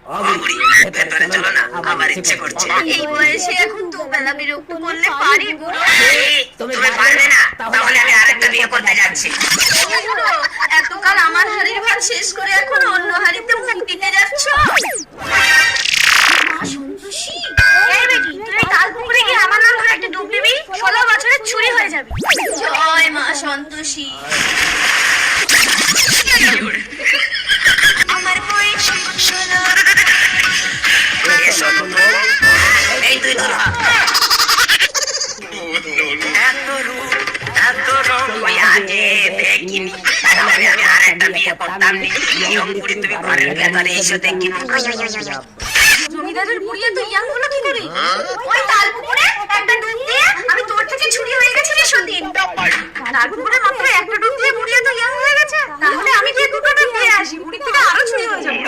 ভেতরে চলো না, আমার ইচ্ছে করছে। এই বয়সে এখন দুবেলা বিরক্ত করলে পারি বুড়ো? তুমি পারবে না, তাহলে আমি আরেকটা বিয়ে করতে যাচ্ছি। বুড়ো, এতকাল আমার হাড়ির ভাত শেষ করে এখন অন্য হাড়িতে মুখ দিতে যাচ্ছ? মা সন্তোষী, এই বেটি, তুই কাল পুকুরে গিয়ে আমার নাম ধরে একটা ডুব দিবি, 16 বছরের ছুরি হয়ে যাবে। জয় মা সন্তোষী। আমার বয়স 16। এই তুই ধর। এত রূপ, এত রূপ ওই আগে দেখিনি, তাহলে আমি আরেকটা বিয়ে করতাম। নিয়ম করে তুমি ঘরের ভেতরে এসো দেখি। জমিদারের বুড়িয়া তো ইয়াং হলো কি করে? ওই তাল পুকুরে একটা ডুব দিয়ে আমি তোর থেকে ছুরি হয়ে গেছি রে সতীন। তাল পুকুরে মাত্র একটা ডুব দিয়ে বুড়িয়া তো ইয়াং হয়ে গেছে, তাহলে আমি গিয়ে দুটো ডুব দিয়ে আসি, বুড়ি থেকে আরো ছুরি হয়ে যাবে।